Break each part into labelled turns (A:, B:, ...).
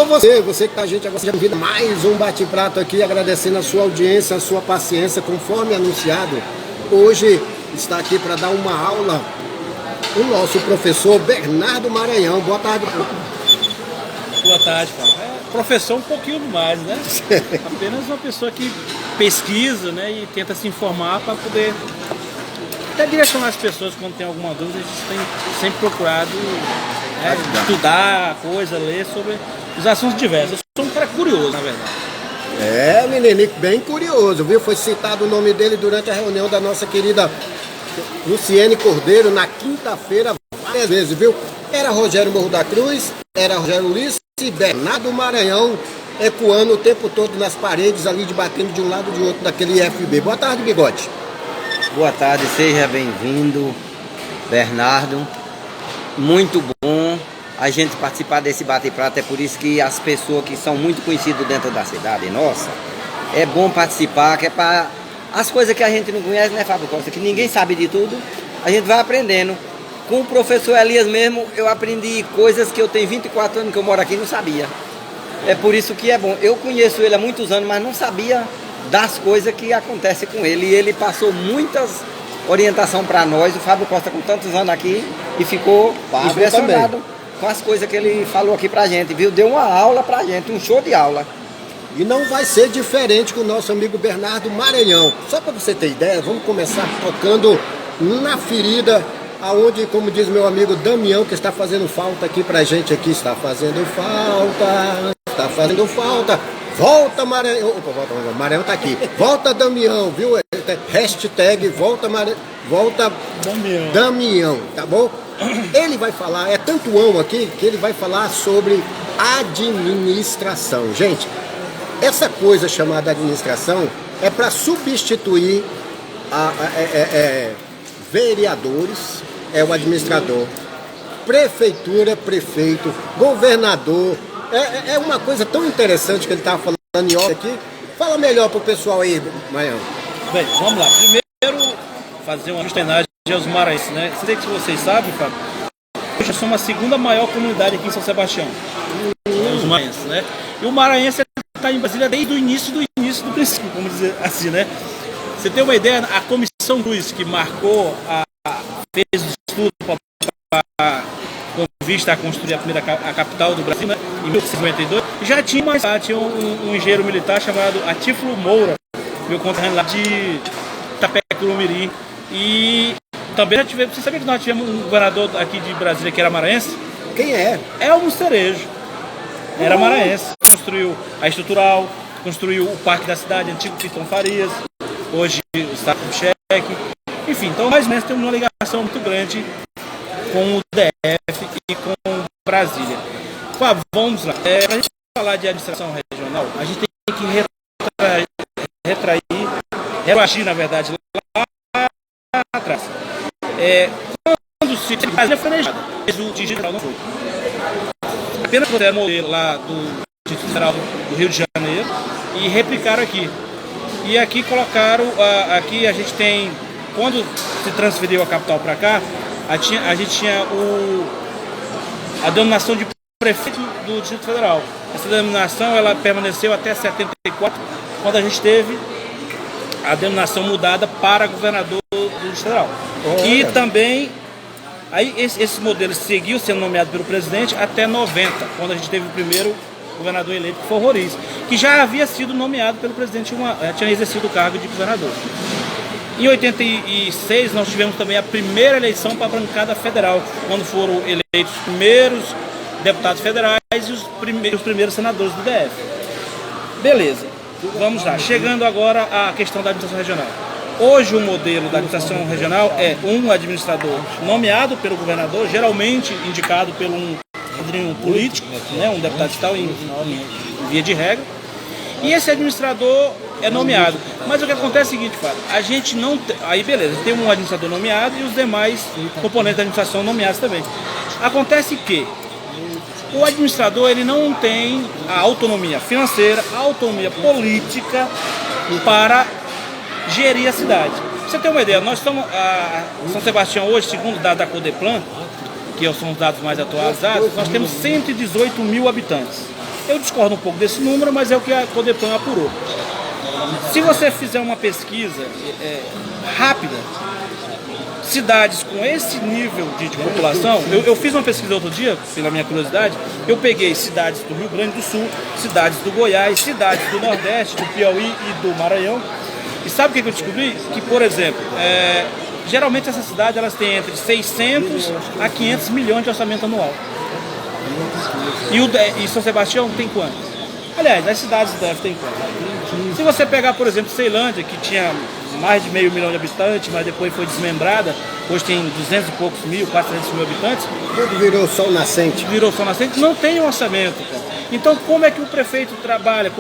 A: Alô você que tá a gente agora, seja bem-vindo a mais um bate-prato aqui, agradecendo a sua audiência, a sua paciência, conforme anunciado. Hoje está aqui para dar uma aula o nosso professor Bernardo Maranhão. Boa tarde.
B: Boa tarde, Paulo. Professor um pouquinho mais, né? Apenas uma pessoa que pesquisa, né, e tenta se informar para poder até direcionar as pessoas quando tem alguma dúvida. A gente tem sempre procurado estudar coisa, ler sobre os assuntos diversos. Eu sou um cara curioso, na verdade.
A: Menino, bem curioso, viu? Foi citado o nome dele durante a reunião da nossa querida Luciene Cordeiro na quinta-feira várias vezes, viu? Era Rogério Morro da Cruz, era Rogério Ulisses e Bernardo Maranhão ecoando o tempo todo nas paredes ali, debatendo de um lado e de outro daquele IFB. Boa tarde, Bigode.
C: Boa tarde, seja bem-vindo, Bernardo. Muito bom a gente participar desse bate-prato. É por isso que as pessoas que são muito conhecidas dentro da cidade nossa, é bom participar, que é para as coisas que a gente não conhece, né, Fábio Costa? Que ninguém sabe de tudo, a gente vai aprendendo. Com o professor Elias mesmo, eu aprendi coisas que eu tenho 24 anos que eu moro aqui e não sabia. É por isso que é bom. Eu conheço ele há muitos anos, mas não sabia das coisas que acontecem com ele. E ele passou muitas orientações para nós. O Fábio Costa com tantos anos aqui e ficou impressionado com as coisas que ele falou aqui pra gente, viu? Deu uma aula pra gente, um show de aula.
A: E não vai ser diferente com o nosso amigo Bernardo Maranhão. Só para você ter ideia, vamos começar tocando na ferida, aonde, como diz meu amigo Damião, que está fazendo falta aqui pra gente aqui, está fazendo falta. Volta Maranhão. Opa, Maranhão tá aqui. Volta Damião, viu? Hashtag volta Damião, tá bom? Ele vai falar, é tanto ão aqui, que ele vai falar sobre administração. Gente, essa coisa chamada administração é para substituir vereadores, é o administrador, prefeitura, prefeito, governador. É uma coisa tão interessante que ele estava falando em off aqui. Fala melhor pro pessoal aí, Maranhão.
B: Bem, vamos lá. Primeiro, fazer uma homenagem aos maranhenses, né? Não sei se vocês sabem, Fábio, hoje somos a segunda maior comunidade aqui em São Sebastião. Os maranhenses, né? E o maranhense está em Brasília desde o início do princípio, vamos dizer assim, né? Você tem uma ideia, a Comissão Cruz, que marcou, fez o estudo com vista a construir a capital do Brasil, né, em 1952, já tinha um engenheiro militar chamado Atífilo Moura, meu conterrâneo lá de Itapecurumiri. E também já tivemos, você sabia que nós tivemos um governador aqui de Brasília que era maranhense?
A: Quem é?
B: Elmo Cerejo. Era maranhense. Construiu a estrutural, construiu o Parque da Cidade, antigo Piton Farias, hoje o Estado do Cheque. Enfim, então nós mesmos temos uma ligação muito grande com o DF e com Brasília. Fábio, vamos lá. Para a gente falar de administração regional, a gente tem que retroagir, na verdade, lá atrás. Quando se Brasília foi planejada, mas o Distrito Federal não foi. Apenas fizeram modelo lá do Distrito Federal do Rio de Janeiro e replicaram aqui. E aqui colocaram, aqui a gente tem, quando se transferiu a capital para cá, a gente tinha a denominação de prefeito do Distrito Federal. Essa denominação ela permaneceu até 74, quando a gente teve a denominação mudada para governador do Distrito Federal. E também, aí esse modelo seguiu sendo nomeado pelo presidente até 90, quando a gente teve o primeiro governador eleito, que foi o Roriz, que já havia sido nomeado pelo presidente, tinha exercido o cargo de governador. Em 86, nós tivemos também a primeira eleição para a bancada federal, quando foram eleitos os primeiros deputados federais e os primeiros senadores do DF. Beleza, vamos lá. Chegando agora à questão da administração regional. Hoje o modelo da administração regional é um administrador nomeado pelo governador, geralmente indicado por um padrinho político, né, um deputado estadual em via de regra. E esse administrador é nomeado. Mas o que acontece é o seguinte, Fábio, a gente não tem, aí beleza, tem um administrador nomeado e os demais componentes da administração nomeados também. Acontece que o administrador ele não tem a autonomia financeira, a autonomia política para gerir a cidade. Pra você ter uma ideia, nós estamos, São Sebastião hoje, segundo dados da Codeplan, que são os dados mais atualizados, nós temos 118 mil habitantes. Eu discordo um pouco desse número, mas é o que a Codepan apurou. Se você fizer uma pesquisa rápida, cidades com esse nível de população, eu fiz uma pesquisa outro dia, pela minha curiosidade, eu peguei cidades do Rio Grande do Sul, cidades do Goiás, cidades do Nordeste, do Piauí e do Maranhão. E sabe o que eu descobri? Que, por exemplo, geralmente essas cidades elas têm entre 600 a 500 milhões de orçamento anual. E São Sebastião tem quanto? Aliás, as cidades do DF tem quanto? Se você pegar, por exemplo, Ceilândia, que tinha mais de meio milhão de habitantes, mas depois foi desmembrada, hoje tem 200 e poucos mil, quase 300 mil habitantes.
A: Tudo virou sol nascente.
B: Virou sol nascente, não tem um orçamento, cara. Então, como é que o prefeito trabalha?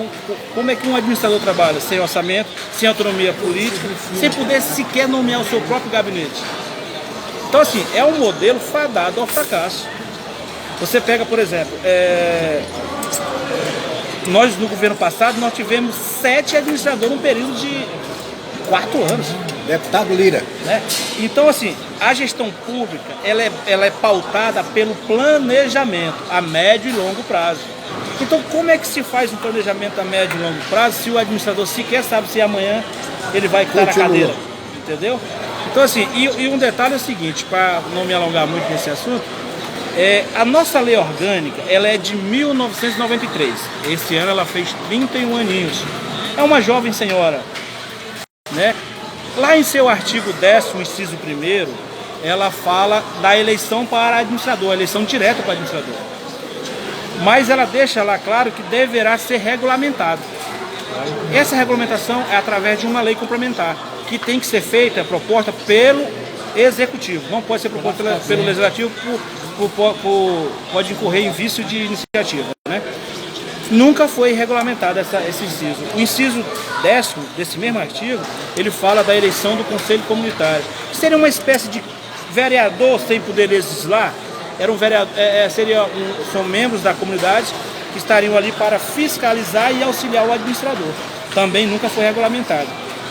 B: Como é que um administrador trabalha? Sem orçamento, sem autonomia política, sem poder sequer nomear o seu próprio gabinete. Então, assim, é um modelo fadado ao fracasso. Você pega, por exemplo, nós no governo passado, nós tivemos 7 administradores num período de 4 anos.
A: Deputado Lira.
B: Né? Então, assim, a gestão pública, ela é pautada pelo planejamento a médio e longo prazo. Então, como é que se faz um planejamento a médio e longo prazo se o administrador sequer sabe se amanhã ele vai estar na cadeira? Entendeu? Então, assim, e um detalhe é o seguinte, para não me alongar muito nesse assunto, a nossa lei orgânica, ela é de 1993. Esse ano ela fez 31 aninhos. É uma jovem senhora, né? Lá em seu artigo 10º, inciso 1º, ela fala da eleição para administrador, a eleição direta para administrador. Mas ela deixa lá claro que deverá ser regulamentado. Essa regulamentação é através de uma lei complementar, que tem que ser feita, proposta pelo Executivo. Não pode ser proposta pelo Legislativo, pode incorrer em vício de iniciativa, né? Nunca foi regulamentado esse inciso. O inciso 10º desse mesmo artigo, ele fala da eleição do Conselho Comunitário, que seria uma espécie de vereador sem poder legislar. São membros da comunidade que estariam ali para fiscalizar e auxiliar o administrador. Também nunca foi regulamentado.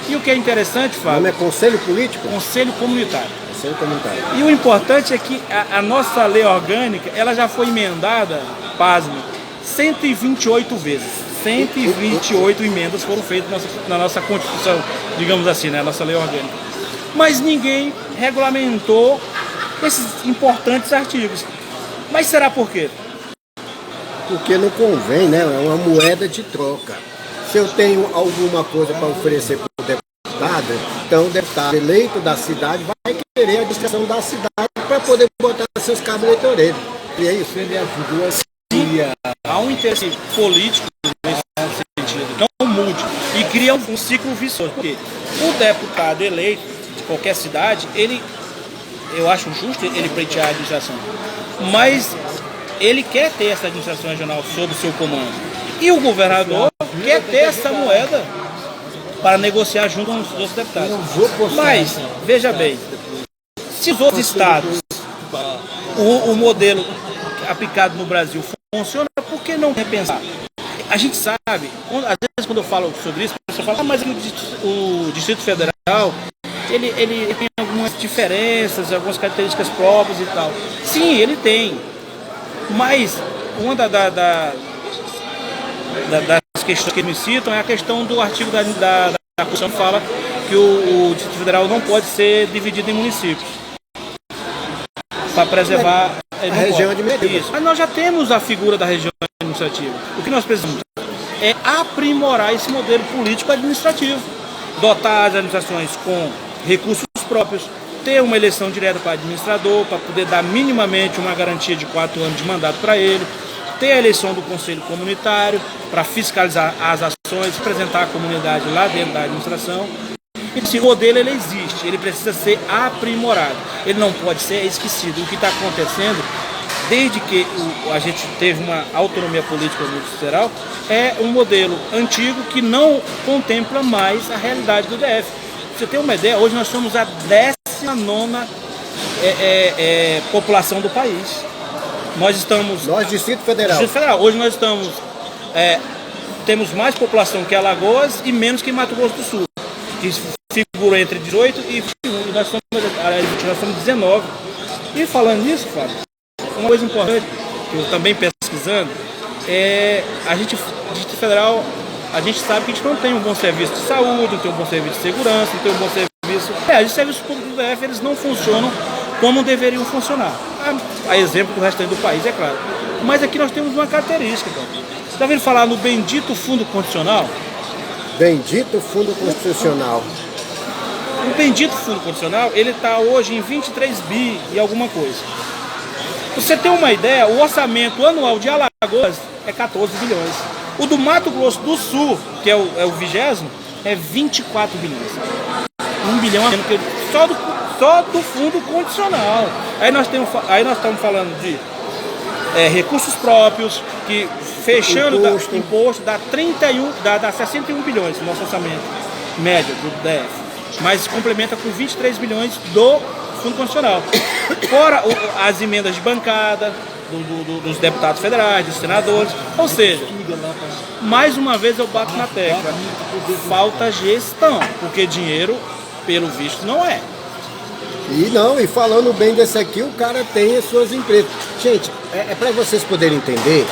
B: E o que é interessante, Fábio...
A: O nome é Conselho Político?
B: Conselho Comunitário.
A: Conselho Comunitário.
B: E o importante é que a nossa lei orgânica, ela já foi emendada, pasme, 128 vezes. 128 emendas foram feitas na nossa Constituição, digamos assim, né? A nossa lei orgânica. Mas ninguém regulamentou esses importantes artigos. Mas será por quê?
A: Porque não convém, né? É uma moeda de troca. Se eu tenho alguma coisa para oferecer para o deputado, então o deputado eleito da cidade vai querer a administração da cidade para poder botar seus cabos eleitoreiros. E é isso.
D: Ele ajudou a
B: há um interesse político nesse sentido, não mude, e cria um ciclo vicioso. Porque o deputado eleito de qualquer cidade, eu acho justo ele pleitear a administração, mas ele quer ter essa administração regional sob o seu comando. E o governador quer ter essa moeda para negociar junto com os outros deputados. Mas, veja bem, se os outros estados, o modelo aplicado no Brasil funciona, por que não repensar? A gente sabe, às vezes quando eu falo sobre isso, a pessoa fala, mas o Distrito Federal, ele tem algumas diferenças, algumas características próprias e tal. Sim, ele tem. Mas uma das questões que me citam é a questão do artigo da Constituição que fala que o Distrito Federal não pode ser dividido em municípios para preservar
A: a região administrativa.
B: Isso. Mas nós já temos a figura da região administrativa. O que nós precisamos é aprimorar esse modelo político-administrativo, dotar as administrações com recursos próprios, ter uma eleição direta para administrador, para poder dar minimamente uma garantia de 4 anos de mandato para ele, ter a eleição do Conselho Comunitário para fiscalizar as ações, representar a comunidade lá dentro da administração. Esse modelo ele existe, ele precisa ser aprimorado, ele não pode ser esquecido. O que está acontecendo, desde que a gente teve uma autonomia política no Distrito Federal, é um modelo antigo que não contempla mais a realidade do DF. Pra você ter uma ideia, hoje nós somos a 19ª população do país. Nós,
A: Distrito Federal.
B: Hoje nós temos mais população que Alagoas e menos que Mato Grosso do Sul, que figura entre 18 e 21, e nós somos 19. E falando nisso, Fábio, uma coisa importante, eu também pesquisando, a gente, Distrito Federal, a gente sabe que a gente não tem um bom serviço de saúde, não tem um bom serviço de segurança, não tem um bom serviço... os serviços públicos do DF, eles não funcionam como deveriam funcionar. A exemplo do restante do país, é claro. Mas aqui nós temos uma característica, cara. Você está ouvindo falar no bendito fundo constitucional?
A: Bendito fundo constitucional.
B: O bendito fundo constitucional, ele está hoje em 23 bi e alguma coisa. Pra você ter uma ideia, o orçamento anual de Alagoas é 14 bilhões. O do Mato Grosso do Sul, que é o 20º, é 24 bilhões. 1 bilhão a menos que só do fundo constitucional. Aí nós estamos falando de recursos próprios, que fechando imposto dá 61 bilhões no nosso orçamento médio do DF. Mas complementa com 23 bilhões do fundo constitucional. Fora as emendas de bancada dos deputados federais, dos senadores. Ou seja, mais uma vez eu bato na tecla, falta gestão, porque dinheiro, pelo visto, não é.
A: E falando bem desse aqui, o cara tem as suas empresas. Gente, para vocês poderem entender,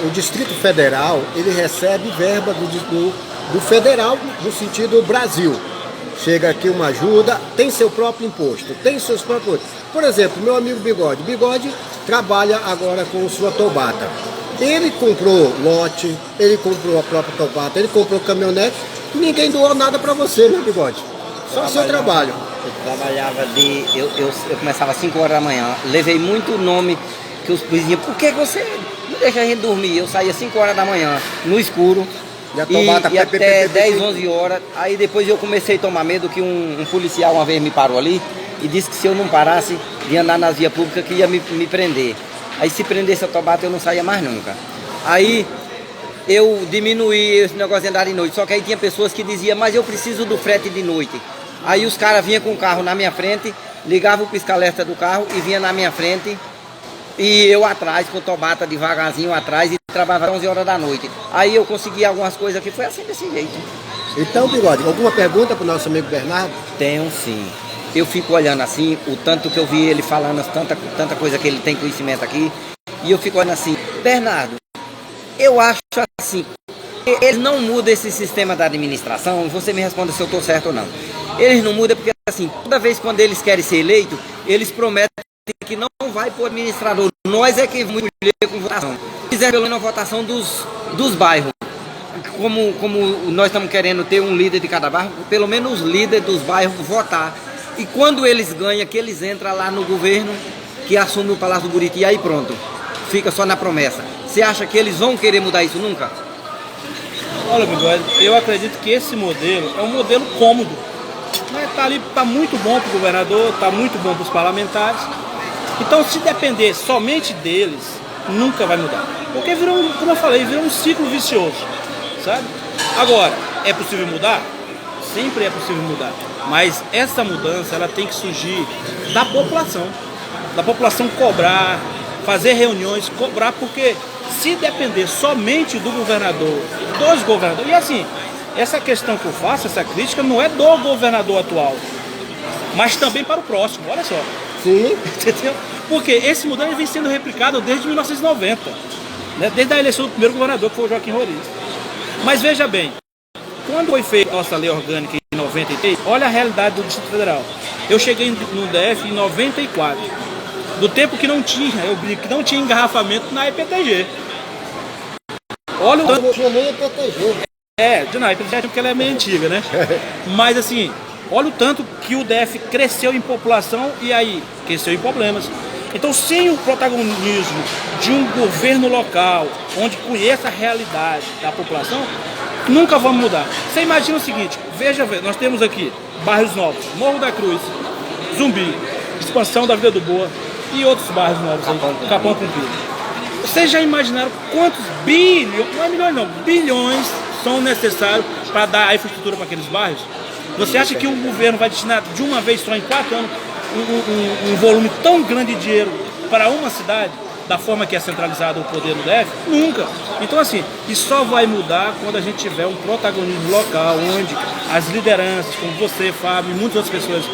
A: o Distrito Federal, ele recebe verba do federal, no sentido Brasil. Chega aqui uma ajuda, tem seu próprio imposto, tem seus próprios... Por exemplo, meu amigo Bigode. Bigode trabalha agora com sua Tobata. Ele comprou lote, ele comprou a própria Tobata, ele comprou caminhonete, ninguém doou nada para você, né, Bigode? Só o seu trabalho.
C: Eu trabalhava eu começava às 5 horas da manhã, levei muito nome que os vizinhos, por que você não deixa a gente dormir? Eu saía às 5 horas da manhã, no escuro, e até 10, 11 horas. Aí depois eu comecei a tomar medo que um policial uma vez me parou ali e disse que se eu não parasse de andar nas vias públicas que ia me prender. Aí se prendesse a Tobata eu não saía mais nunca. Aí eu diminuí esse negócio de andar de noite, só que aí tinha pessoas que diziam, mas eu preciso do frete de noite. Aí os caras vinham com o carro na minha frente, ligavam o pisca-alerta do carro e vinha na minha frente, e eu atrás, com o Tobata devagarzinho atrás, e trabalhava às 11 horas da noite. Aí eu consegui algumas coisas que foi assim, desse jeito.
A: Então, Bigode, alguma pergunta para o nosso amigo Bernardo?
C: Tenho sim. Eu fico olhando assim, o tanto que eu vi ele falando, tanta coisa que ele tem conhecimento aqui, e eu fico olhando assim, Bernardo, eu acho assim, eles não mudam esse sistema da administração, você me responda se eu estou certo ou não. Eles não mudam porque assim, toda vez quando eles querem ser eleitos, eles prometem que não vai por administrador. Nós é que vamos escolher com votação. Fizeram pelo menos a votação dos bairros. Como nós estamos querendo ter um líder de cada bairro, pelo menos os líderes dos bairros votar. E quando eles ganham, que eles entram lá no governo, que assume o Palácio do Buriti, aí pronto, fica só na promessa. Você acha que eles vão querer mudar isso nunca?
B: Olha, Bigode, eu acredito que esse modelo é um modelo cômodo. Tá muito bom para o governador, tá muito bom para os parlamentares. Então, se depender somente deles, nunca vai mudar. Porque virou, como eu falei, virou um ciclo vicioso, sabe? Agora, é possível mudar? Sempre é possível mudar. Mas essa mudança, ela tem que surgir da população cobrar, fazer reuniões, cobrar, porque se depender somente do governador, dos governadores, e assim, essa questão que eu faço, essa crítica, não é do governador atual, mas também para o próximo, olha só.
A: Sim.
B: Entendeu? Porque esse modelo vem sendo replicado desde 1990, né? Desde a eleição do primeiro governador, que foi o Joaquim Roriz. Mas veja bem, quando foi feita a nossa lei orgânica em 93, olha a realidade do Distrito Federal. Eu cheguei no DF em 94, do tempo que não tinha, eu brinco, que não tinha engarrafamento na EPTG. Olha o tanto...
A: Não tinha nem EPTG.
B: Na EPTG porque ela é meio antiga, né? Mas assim, olha o tanto que o DF cresceu em população e aí cresceu em problemas. Então, sem o protagonismo de um governo local, onde conheça a realidade da população, nunca vamos mudar. Você imagina o seguinte, veja, nós temos aqui bairros novos, Morro da Cruz, Zumbi, Expansão da Vida do Boa e outros bairros novos aí, Capão Comprido. Vocês já imaginaram quantos bilhões, não é milhões não, bilhões são necessários para dar a infraestrutura para aqueles bairros? Você acha que o governo vai destinar de uma vez só em 4 anos um volume tão grande de dinheiro para uma cidade, da forma que é centralizado o poder no DF? Nunca. Então assim, isso só vai mudar quando a gente tiver um protagonismo local, onde as lideranças, como você, Fábio e muitas outras pessoas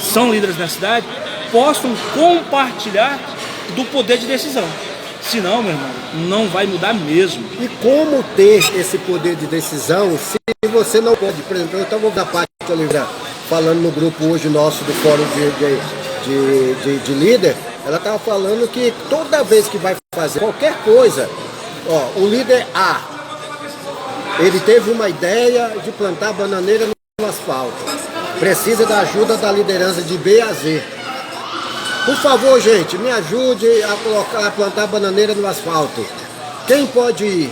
B: são líderes na cidade, possam compartilhar do poder de decisão. Senão, meu irmão, não vai mudar mesmo.
A: E como ter esse poder de decisão se você não pode? Por exemplo, eu estava ouvindo a Paty Oliveira falando no grupo hoje nosso do Fórum de Líder, ela estava falando que toda vez que vai fazer qualquer coisa, ó, o líder A, ele teve uma ideia de plantar bananeira no asfalto. Precisa da ajuda da liderança de B a Z. Por favor, gente, me ajude a plantar bananeira no asfalto. Quem pode ir?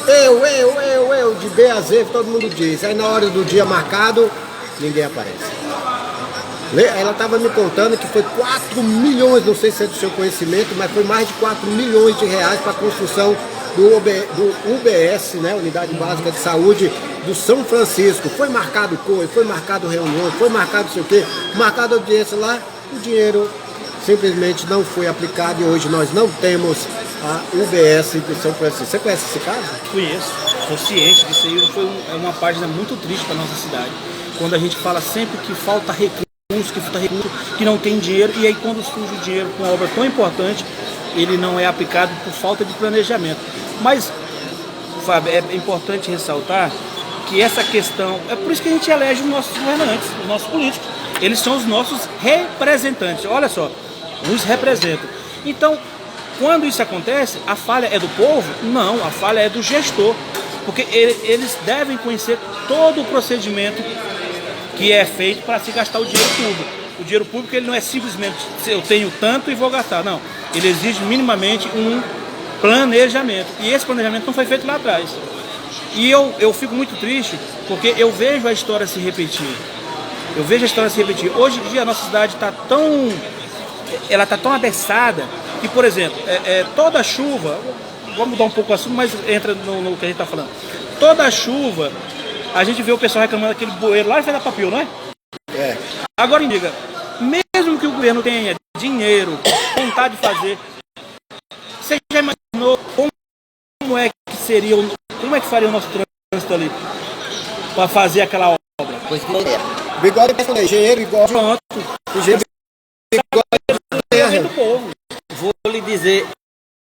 A: Eu, de B a Z, todo mundo diz. Aí na hora do dia marcado, ninguém aparece. Ela estava me contando que foi 4 milhões, não sei se é do seu conhecimento, mas foi mais de 4 milhões de reais para a construção do UBS, né, Unidade Básica de Saúde do São Francisco. Foi marcado coisa, foi marcado reuniões, foi marcado não sei o quê, marcado audiência lá, o dinheiro simplesmente não foi aplicado e hoje nós não temos a UBS de São Francisco. Você conhece esse caso?
B: Conheço, sou ciente disso aí. É uma página muito triste para nossa cidade. Quando a gente fala sempre que falta recurso, que não tem dinheiro, e aí quando surge o dinheiro com uma obra tão importante, ele não é aplicado por falta de planejamento. Mas, Fábio, é importante ressaltar que essa questão, é por isso que a gente elege os nossos governantes, os nossos políticos. Eles são os nossos representantes, olha só, nos representam. Então, quando isso acontece, a falha é do povo? Não, a falha é do gestor, porque eles devem conhecer todo o procedimento que é feito para se gastar o dinheiro público. O dinheiro público ele não é simplesmente eu tenho tanto e vou gastar, não. Ele exige minimamente um planejamento, e esse planejamento não foi feito lá atrás. E eu fico muito triste, porque eu vejo a história se repetir. Hoje em dia a nossa cidade está tão abeçada que, por exemplo, toda chuva, vamos mudar um pouco o assunto, mas entra no que a gente está falando. Toda chuva, a gente vê o pessoal reclamando daquele bueiro lá e faz a papel, não é?
A: É.
B: Agora, diga, mesmo que o governo tenha dinheiro, vontade de fazer, você já imaginou como é que faria o nosso trânsito ali para fazer aquela obra?
C: Pois que é.
A: Bigode é engenheiro igual.
B: Pronto.
A: Engenheiro
B: Do povo.
C: Vou lhe dizer,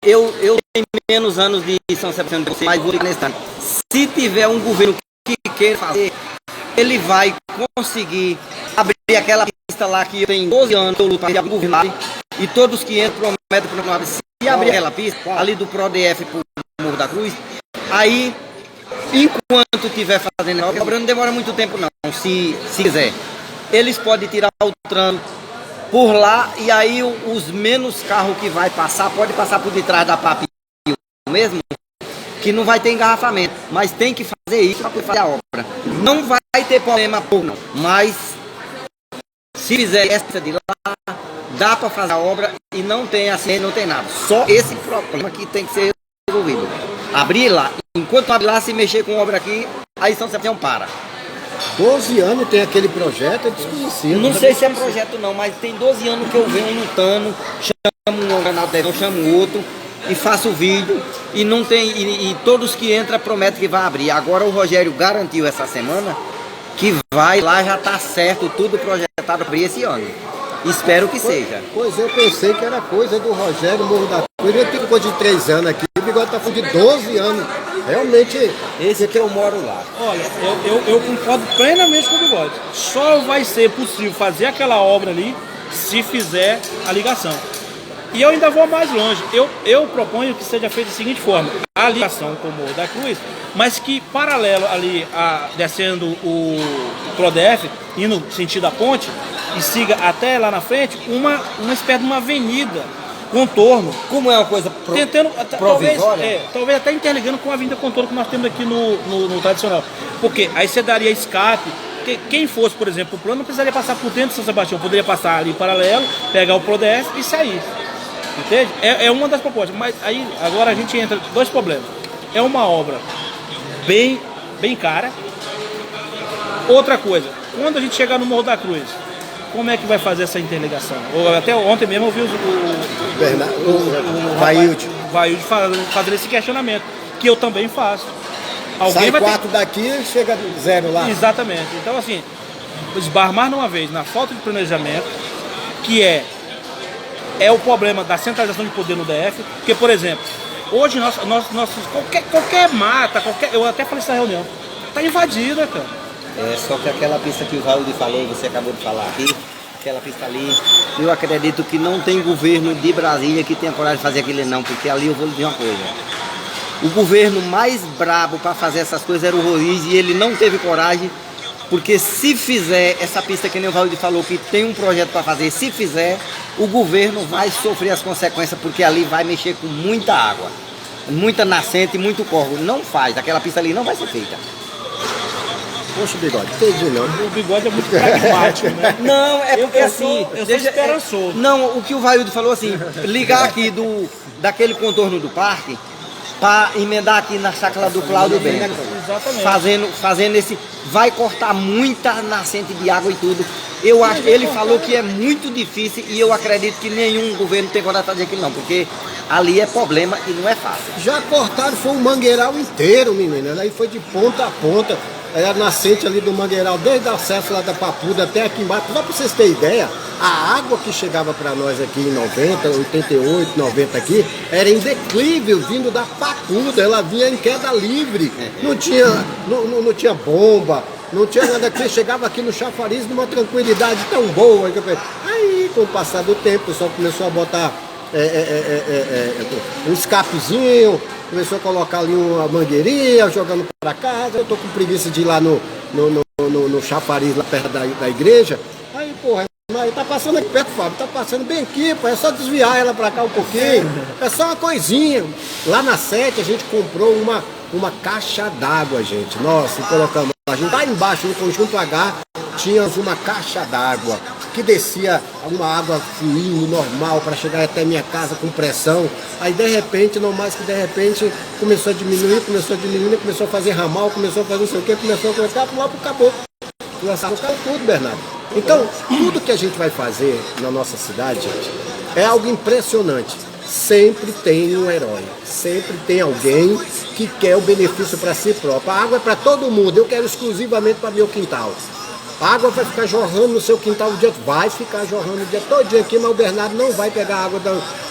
C: eu tenho menos anos de São Sebastião de você, mas vou lhe nesse ano. Se tiver um governo que queira fazer, ele vai conseguir abrir aquela pista lá que eu tenho 12 anos que eu luto para governar, e todos que entram prometem se abrir aquela pista ali do ProDF para o Morro da Cruz, aí enquanto estiver fazendo a obra, não demora muito tempo não, se quiser. Eles podem tirar o trânsito por lá, e aí os menos carros que vai passar, pode passar por detrás da papel mesmo, que não vai ter engarrafamento, mas tem que fazer isso para fazer a obra. Não vai ter problema pouco não, mas se fizer essa de lá, dá para fazer a obra e não tem acidente, não tem nada. Só esse problema que tem que ser resolvido. Abrir lá, enquanto abrir lá, se mexer com obra aqui, aí São Sebastião para.
A: 12 anos tem aquele projeto, é desconhecido.
C: Não sei se é projeto não, mas tem 12 anos que eu venho lutando, chamo um canal de televisão, chamo outro, e faço vídeo, e não tem, e todos que entram prometem que vai abrir. Agora o Rogério garantiu essa semana que vai lá, já está certo, tudo projetado para esse ano. Espero que seja.
A: Pois eu pensei que era coisa do Rogério Morro da Cruz. Ele tem coisa de 3 anos aqui, o Bigode está falando de 12 anos. Realmente,
C: Esse que eu moro lá.
B: Olha, eu concordo plenamente com o Bigode. Só vai ser possível fazer aquela obra ali se fizer a ligação. E eu ainda vou mais longe. Eu proponho que seja feita da seguinte forma: a ligação com o Morro da Cruz, mas que paralelo ali, descendo o ProDF, indo sentido a ponte, e siga até lá na frente uma espécie de uma avenida, contorno.
C: Como é uma coisa
B: Tentando,
C: provisória?
B: talvez até interligando com a avenida contorno que nós temos aqui no tradicional. Porque aí você daria escape. Quem fosse, por exemplo, o plano não precisaria passar por dentro de São Sebastião, poderia passar ali paralelo, pegar o ProDF e sair. Entende? É uma das propostas, mas aí agora a gente entra em 2 problemas. É uma obra bem cara. Outra coisa, quando a gente chegar no Morro da Cruz, como é que vai fazer essa interligação? Até ontem mesmo eu vi o Vailde fazendo esse questionamento, que eu também faço.
A: Sai 4 daqui e chega 0 lá.
B: Exatamente. Então assim, esbarrar mais uma vez na falta de planejamento, que é é o problema da centralização de poder no DF, porque, por exemplo, hoje qualquer mata, eu até falei nessa reunião, tá invadida, cara.
C: Só que aquela pista que o Raul falou, você acabou de falar aqui, aquela pista ali, eu acredito que não tem governo de Brasília que tenha coragem de fazer aquilo não, porque ali eu vou lhe dizer uma coisa. O governo mais brabo para fazer essas coisas era o Roriz e ele não teve coragem, porque se fizer essa pista que nem o Raul falou, que tem um projeto para fazer, se fizer, o governo vai sofrer as consequências, porque ali vai mexer com muita água, muita nascente, muito córrego. Não faz, aquela pista ali não vai ser feita.
A: Poxa, Bigode, entendi não.
B: O Bigode é muito pragmático, né?
C: Não, é porque assim...
B: Eu sou esperançoso.
C: Não, o que o Vaildo falou assim, ligar aqui daquele contorno do parque, para emendar aqui na chácara do Cláudio Bento.
B: Exatamente.
C: Fazendo esse... Vai cortar muita nascente de água e tudo. Ele falou que é muito difícil e eu acredito que nenhum governo tem coragem de fazer aquilo não, porque ali é problema e não é fácil.
A: Já cortaram, foi um mangueiral inteiro, menina. Aí foi de ponta a ponta. Aí a nascente ali do mangueiral, desde o acesso lá da Papuda até aqui embaixo. Só para vocês terem ideia, a água que chegava para nós aqui em 90, 88, 90 aqui, era em declive, vindo da Papuda. Ela vinha em queda livre. Não tinha bomba, não tinha nada aqui. Chegava aqui no chafariz numa tranquilidade tão boa. Aí, com o passar do tempo, o pessoal começou a botar um escapezinho, começou a colocar ali uma mangueirinha, jogando para casa. Eu tô com preguiça de ir lá no chafariz, lá perto da igreja. Aí, porra, mas tá passando aqui perto, Fábio, tá passando bem aqui, pô, é só desviar ela para cá um pouquinho. É só uma coisinha. Lá na 7 a gente comprou uma caixa d'água, gente. Nossa, e colocamos. A gente lá embaixo, no conjunto H, tínhamos uma caixa d'água que descia uma água fluindo normal para chegar até minha casa com pressão. Aí de repente, não mais que de repente, começou a diminuir, começou a fazer ramal, começou a fazer não sei o que, começou a colocar lá pro acabou. Lançaram tudo, Bernardo. Então, tudo que a gente vai fazer na nossa cidade, gente, é algo impressionante. Sempre tem um herói, sempre tem alguém que quer o benefício para si próprio. A água é para todo mundo, eu quero exclusivamente para meu quintal. A água vai ficar jorrando no seu quintal o dia, vai ficar jorrando o dia todo dia aqui, mas o Bernardo não vai pegar água,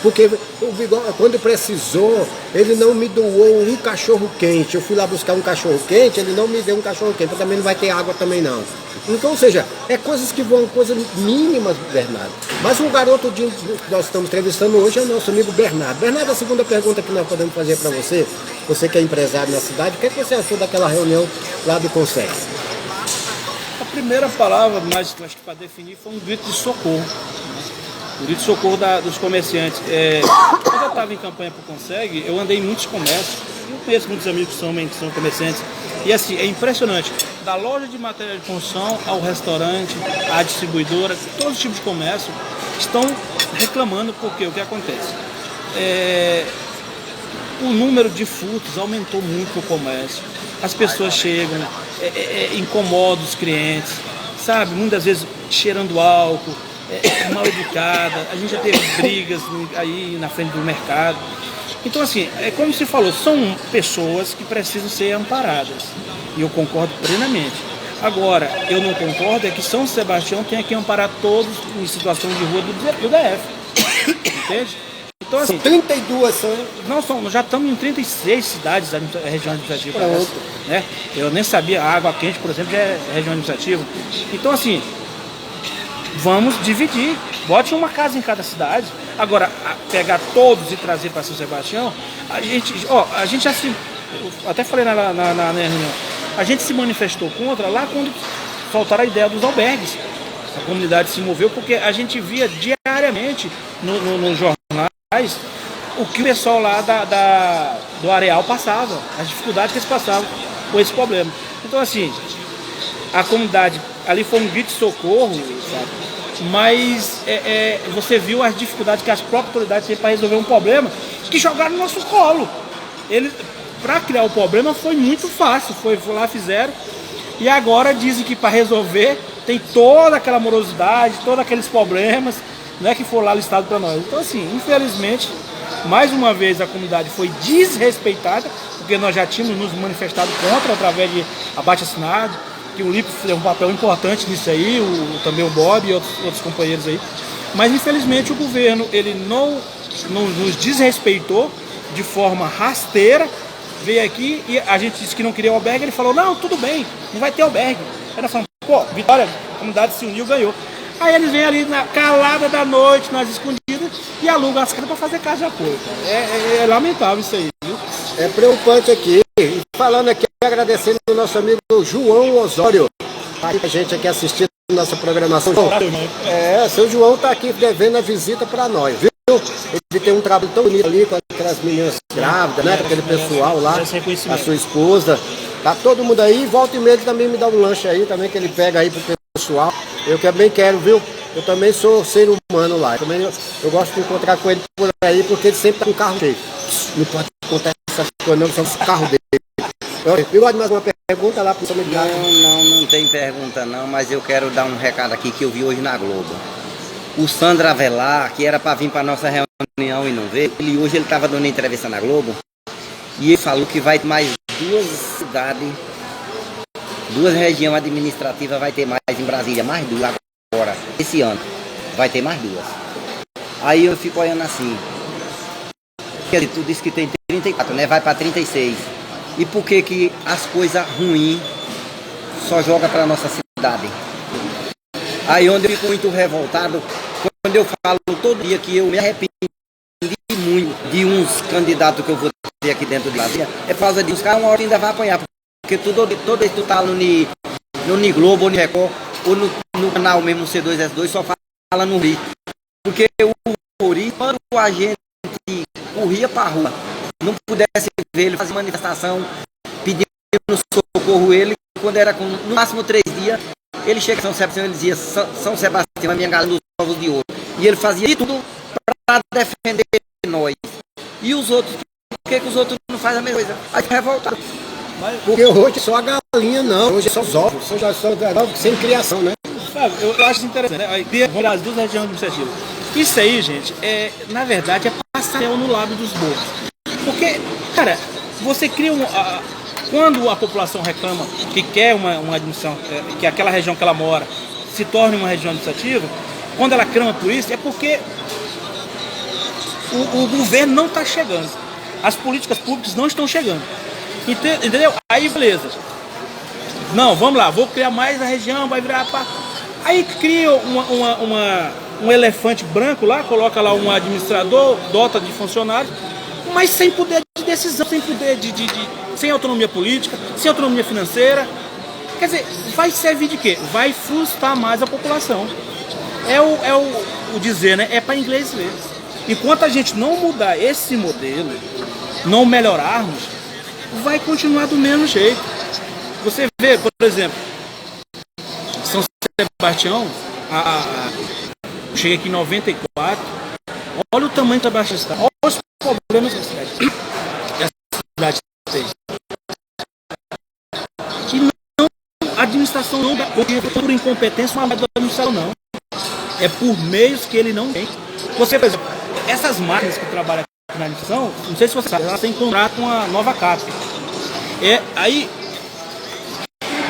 A: porque o Bigode, quando precisou, ele não me doou um cachorro quente. Eu fui lá buscar um cachorro quente, ele não me deu um cachorro quente, também não vai ter água também não. Então, ou seja, é coisas que vão, coisas mínimas, Bernardo. Mas o garoto que nós estamos entrevistando hoje é o nosso amigo Bernardo. Bernardo, a segunda pergunta que nós podemos fazer para você, você que é empresário na cidade, o que é que você achou daquela reunião lá do Conselho?
B: A primeira palavra, mas acho que para definir, foi um grito de socorro. O grito de socorro dos comerciantes. Quando eu estava em campanha para o Consegue, eu andei em muitos comércios. Eu conheço muitos amigos que são comerciantes. E assim, é impressionante. Da loja de material de construção ao restaurante, à distribuidora, todos os tipos de comércio estão reclamando porque o que acontece? O número de furtos aumentou muito no comércio. As pessoas chegam, incomodam os clientes, sabe? Muitas vezes cheirando álcool, mal educada. A gente já teve brigas aí na frente do mercado. Então, assim, é como se falou, são pessoas que precisam ser amparadas. E eu concordo plenamente. Agora, eu não concordo é que São Sebastião tenha que amparar todos em situação de rua do DF. Entende? Então, assim,
A: 32 são.
B: Já estamos em 36 cidades da região administrativa. Né? Eu nem sabia, a Água Quente, por exemplo, já é região administrativa. Então, assim, vamos dividir. Bote uma casa em cada cidade. Agora, pegar todos e trazer para São Sebastião, a gente já se... Eu até falei na reunião, a gente se manifestou contra lá quando soltaram a ideia dos albergues. A comunidade se moveu porque a gente via diariamente nos jornais o que o pessoal lá do areal passava, as dificuldades que eles passavam com esse problema. Então, assim, a comunidade ali foi um grito de socorro, sabe? Mas você viu as dificuldades que as próprias autoridades têm para resolver um problema que jogaram no nosso colo. Eles, para criar o problema foi muito fácil, foi lá, fizeram, e agora dizem que para resolver tem toda aquela morosidade, todos aqueles problemas, né, que foram lá listados para nós. Então, assim, infelizmente, mais uma vez a comunidade foi desrespeitada, porque nós já tínhamos nos manifestado contra através de abaixo-assinado, que o Lipe tem um papel importante nisso aí, também o Bob e outros companheiros aí. Mas infelizmente o governo ele não nos desrespeitou de forma rasteira, veio aqui e a gente disse que não queria albergue, ele falou, não, tudo bem, não vai ter albergue. Aí nós falamos, pô, Vitória, a comunidade se uniu, ganhou. Aí eles vêm ali na calada da noite, nas escondidas, e alugam as casas para fazer casa de apoio. É lamentável isso aí, viu?
A: É preocupante aqui. E falando aqui, agradecendo o nosso amigo João Osório, a gente aqui assistindo nossa programação. Seu João está aqui devendo a visita para nós, viu? Ele tem um trabalho tão bonito ali com aquelas meninas grávidas, né? Com aquele pessoal lá, a sua esposa. Tá todo mundo aí, volta e meia ele também me dá um lanche aí, também que ele pega aí pro pessoal. Eu também quero, viu? Eu também sou ser humano lá. Eu gosto de encontrar com ele por aí, porque ele sempre tá com o carro cheio. Não pode acontecer essas coisas, não, são os carros dele. Eu gosto de mais uma pergunta lá pro seu amigo.
C: Não tem pergunta não, mas eu quero dar um recado aqui que eu vi hoje na Globo. O Sandro Avelar, que era para vir para nossa reunião e não veio, hoje ele estava dando entrevista na Globo e ele falou que vai ter mais 2 cidades, 2 regiões administrativas, vai ter mais em Brasília, mais 2 agora, esse ano, vai ter mais 2. Aí eu fico olhando assim, tu disse que tem 34, né? Vai para 36. E por que as coisas ruins só joga para nossa cidade? Aí onde eu fico muito revoltado, quando eu falo todo dia que eu me arrependi muito de uns candidatos que eu vou ter aqui dentro de Brasília, é por causa disso, cara, uma hora ainda vai apanhar, porque todo vez que tu tá no Ni Globo, ou no Record, ou no canal mesmo C2S2, só fala no Rio. Porque o Rio, quando a gente corria pra rua, não pudesse ver ele fazer manifestação, pedindo socorro ele, quando era com no máximo 3 dias, ele chega em São Sebastião, ele dizia, São Sebastião é minha galinha dos ovos de ouro. E ele fazia de tudo para defender nós. E os outros, por que os outros não fazem a mesma coisa? Aí fica revoltado.
A: Porque hoje é só a galinha, não. Hoje é só os ovos. São ovos sem criação, né?
B: Eu acho interessante, né? A ideia das 2 regiões administrativas. Isso aí, gente, na verdade, é passar no lábio dos burros. Porque, cara, você cria quando a população reclama que quer uma administração, que aquela região que ela mora se torne uma região administrativa, quando ela clama por isso, é porque o governo não está chegando. As políticas públicas não estão chegando. Entendeu? Aí, beleza. Não, vamos lá, vou criar mais a região, vai virar... Aí cria um elefante branco lá, coloca lá um administrador, dota de funcionários, mas sem poder de decisão, sem poder sem autonomia política, sem autonomia financeira. Quer dizer, vai servir de quê? Vai frustrar mais a população. É o dizer, né? É para inglês ver. Enquanto a gente não mudar esse modelo, não melhorarmos, vai continuar do mesmo jeito. Você vê, por exemplo, São Sebastião, chega aqui em 94, olha o tamanho da Baixa Estado, olha os problemas que a cidade tem. E não, a administração não dá, porque por incompetência não é da administração não. É por meios que ele não tem. Você, por exemplo, essas máquinas que trabalham aqui na administração, não sei se você sabe, elas têm contrato com a Nova Cap. Aí,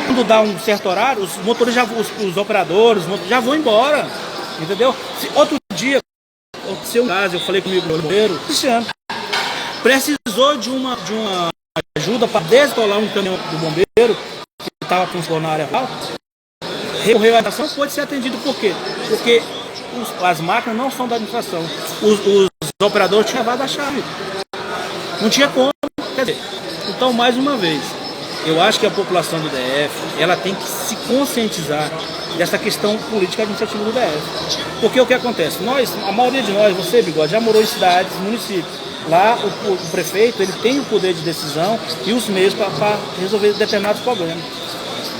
B: quando dá um certo horário, os motoristas, os operadores, já vão embora, entendeu? Outro dia, aconteceu um caso, eu falei comigo, o bombeiro, Cristiano, precisou de uma ajuda para destolar um caminhão do bombeiro, que estava transformando na área rural, recorreu à administração, pode ser atendido por quê? Porque as máquinas não são da administração, os operadores tinham levado a chave, não tinha como, quer dizer, então mais uma vez, eu acho que a população do DF, ela tem que se conscientizar dessa questão política administrativa do DF. Porque o que acontece? A maioria de nós, você, Bigode, já morou em cidades, municípios. Lá o prefeito, ele tem o poder de decisão e os meios para resolver determinados problemas.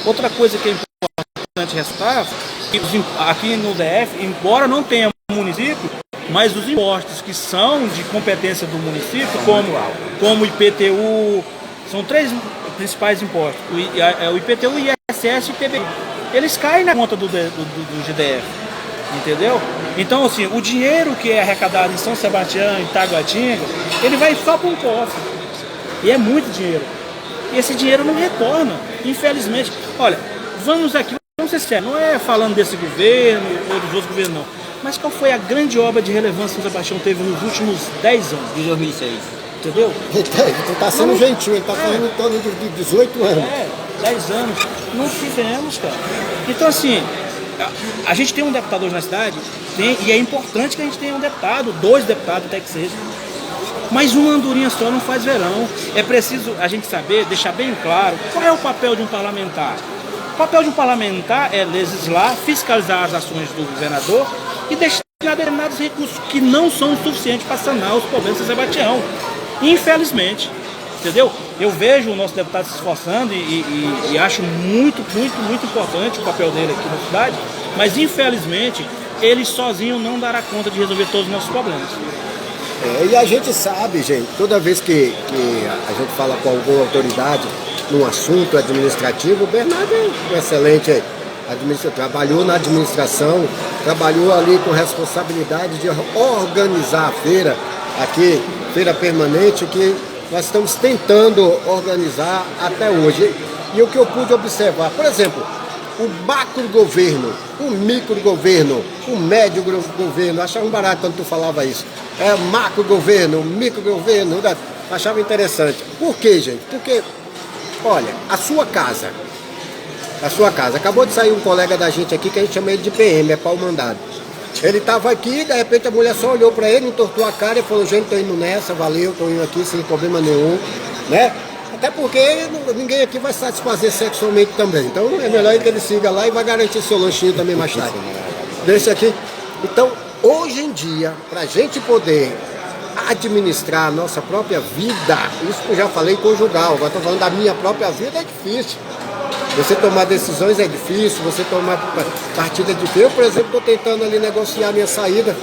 B: Outra coisa que é importante ressaltar, que aqui no DF, embora não tenha município, mas os impostos que são de competência do município, como IPTU, são 3 principais impostos, o IPTU, o ISS e o ITBI. Eles caem na conta do GDF, entendeu? Então, assim, o dinheiro que é arrecadado em São Sebastião, em Taguatinga, ele vai só para um cofre. E é muito dinheiro. E esse dinheiro não retorna, infelizmente. Olha, vamos ser sérios, não é falando desse governo ou dos outros governos, não. Mas qual foi a grande obra de relevância que o São Sebastião teve nos últimos 10 anos?
C: De 2006.
B: Entendeu?
A: Tu tá sendo gentil, ele tá falando em torno de 18 anos.
B: 10 anos. Não fizemos, cara. Então, assim, a gente tem um deputado hoje na cidade, e é importante que a gente tenha um deputado, 2 deputados até que seja. Mas uma andorinha só não faz verão. É preciso a gente saber, deixar bem claro, qual é o papel de um parlamentar. O papel de um parlamentar é legislar, fiscalizar as ações do governador e destinar determinados recursos que não são suficientes para sanar os problemas do São Sebastião. Infelizmente, entendeu? Eu vejo o nosso deputado se esforçando e acho muito importante o papel dele aqui na cidade, mas infelizmente ele sozinho não dará conta de resolver todos os nossos problemas.
A: E a gente sabe, gente, toda vez que a gente fala com alguma autoridade num assunto administrativo, o Bernardo é um excelente administrador, trabalhou na administração, trabalhou ali com responsabilidade de organizar a feira aqui, feira permanente, que nós estamos tentando organizar até hoje. E o que eu pude observar, por exemplo, o macro governo, o micro governo, o médio governo, achava um barato quando tu falava isso. Macro governo, micro governo, achava interessante. Por quê, gente? Porque, olha, a sua casa, acabou de sair um colega da gente aqui que a gente chama ele de PM, é pau mandado. Ele estava aqui, de repente a mulher só olhou para ele, entortou a cara e falou: gente, tô indo nessa, valeu, tô indo aqui sem problema nenhum, né? Até porque ninguém aqui vai satisfazer sexualmente também. Então é melhor que ele siga lá e vai garantir seu lanchinho também mais tarde. Deixa aqui. Então, hoje em dia, para a gente poder administrar a nossa própria vida, isso que eu já falei conjugal, agora estou falando da minha própria vida, é difícil. Você tomar decisões é difícil, você tomar partida é difícil. Eu, por exemplo, estou tentando ali negociar a minha saída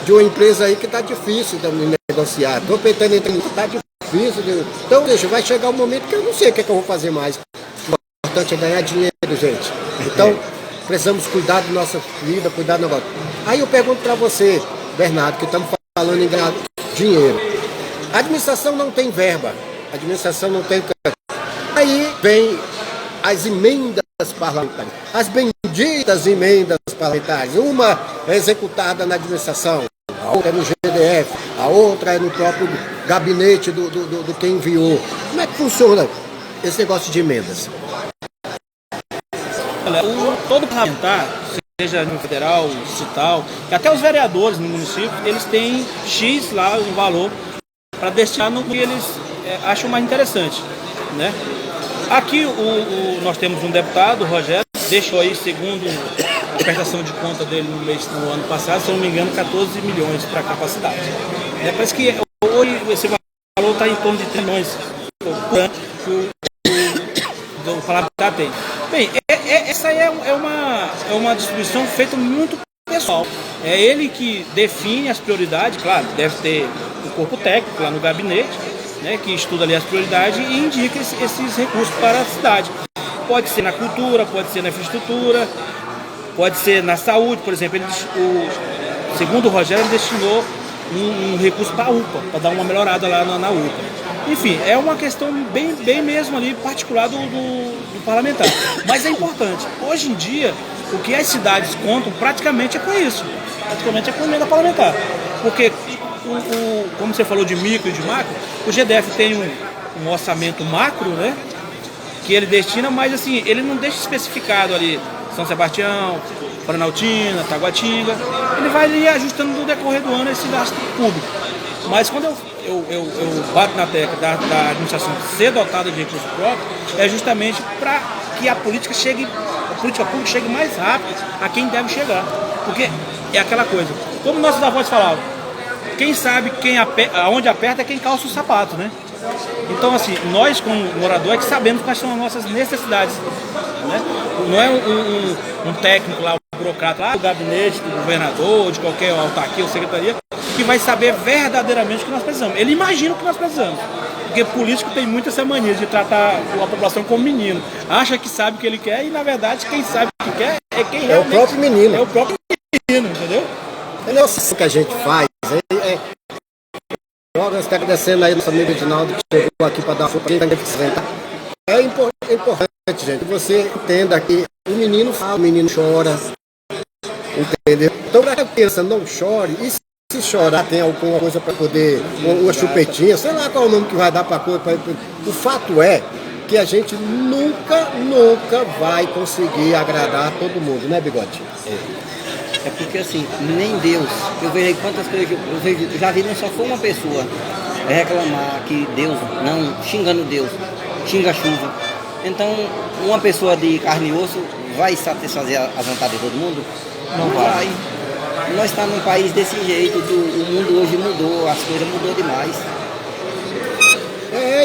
A: de uma empresa aí que está difícil de me negociar. Estou tentando entrar, está difícil. Então, deixa, vai chegar um momento que eu não sei o que é que eu vou fazer mais. O importante é ganhar dinheiro, gente. Então, precisamos cuidar da nossa vida, cuidar do negócio. Aí eu pergunto para você, Bernardo, que estamos falando em ganhar dinheiro. A administração não tem verba, a administração não tem... Aí vem as emendas parlamentares, as benditas emendas parlamentares. Uma é executada na administração, a outra é no GDF, a outra é no próprio gabinete do quem enviou. Como é que funciona esse negócio de emendas?
B: Todo parlamentar, seja no federal, distrital, e até os vereadores no município, eles têm X lá, um valor, para destinar no que eles acham mais interessante, né? Aqui nós temos um deputado, o Rogério, deixou aí, segundo a prestação de conta dele no ano passado, se não me engano, 14 milhões para a capacidade. Parece que hoje esse valor está em torno de 3 milhões por ano que o parlamentar tem. Bem, essa aí é uma distribuição feita muito pessoal. É ele que define as prioridades, claro, deve ter o corpo técnico lá no gabinete, né, que estuda ali as prioridades e indica esses recursos para a cidade. Pode ser na cultura, pode ser na infraestrutura, pode ser na saúde, por exemplo. Segundo o Rogério, ele destinou um recurso para a UPA, para dar uma melhorada lá na UPA. Enfim, é uma questão bem mesmo ali, particular do parlamentar. Mas é importante. Hoje em dia, o que as cidades contam praticamente é com isso. Praticamente é com a emenda parlamentar. Porque, como você falou de micro e de macro, o GDF tem um orçamento macro, né? Que ele destina, mas assim, ele não deixa especificado ali São Sebastião, Planaltina, Taguatinga. Ele vai ali ajustando no decorrer do ano esse gasto público. Mas quando eu bato na tecla da administração ser dotada de recursos próprios, é justamente para que a política pública chegue mais rápido a quem deve chegar. Porque é aquela coisa, como nossos avós falavam, quem sabe aonde aperta é quem calça o sapato, né? Então, assim, nós como moradores sabemos quais são as nossas necessidades, né? Não é um técnico lá, um burocrata lá do gabinete do governador, de qualquer autarquia ou secretaria, que vai saber verdadeiramente o que nós precisamos. Ele imagina o que nós precisamos. Porque político tem muito essa mania de tratar a população como menino. Acha que sabe o que ele quer e, na verdade, quem sabe o que quer é quem realmente...
A: É o próprio menino.
B: É o próprio menino, entendeu?
A: É o que a gente faz. Nós estamos agradecendo aí nosso amigo Edinaldo que chegou aqui para dar força. É importante, gente, que você entenda que o menino fala, o menino chora, entendeu? Então, para a criança não chore, e se chorar tem alguma coisa para poder, uma chupetinha, sei lá qual é o nome que vai dar para a coisa. O fato é que a gente nunca vai conseguir agradar todo mundo, né, Bigode?
C: É porque assim, nem Deus, eu vejo quantas coisas, eu já vi, não só foi uma pessoa reclamar que Deus, não, xingando Deus, xinga a chuva. Então, uma pessoa de carne e osso vai satisfazer as vontades de todo mundo? Não vai. Nós estamos num país desse jeito, o mundo hoje mudou, as coisas mudou demais.